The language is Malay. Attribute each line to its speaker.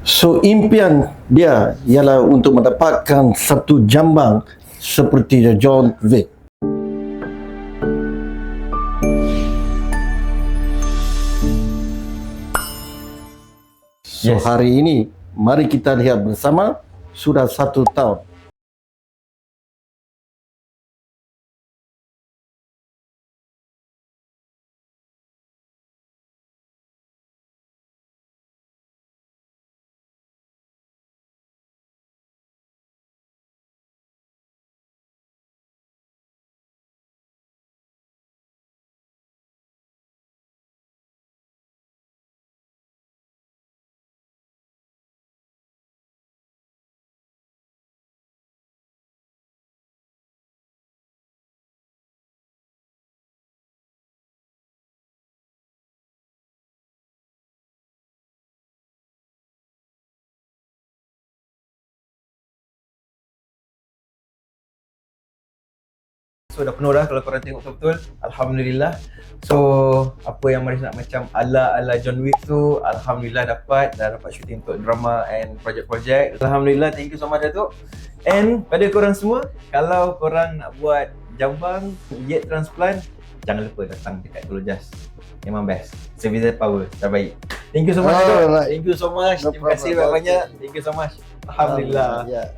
Speaker 1: So impian dia ialah untuk mendapatkan satu jambang seperti John Wick. So hari ini mari kita lihat bersama, sudah 1 tahun.
Speaker 2: So dah penuh dah kalau korang tengok betul-betul. Alhamdulillah. So apa yang Maris nak macam ala-ala John Wick tu, Alhamdulillah dapat. Dah dapat syuting untuk drama and projek-projek. Alhamdulillah, thank you so much Datuk. And pada korang semua, kalau korang nak buat jambang, jet transplant, jangan lupa datang dekat Tolojas. Memang best. Service power terbaik. Thank you so much Datuk.
Speaker 1: Alright.
Speaker 2: Thank you so much.
Speaker 1: No
Speaker 2: Terima kasih
Speaker 1: problem.
Speaker 2: banyak-banyak. Thank you so much. Alhamdulillah.
Speaker 1: Yeah.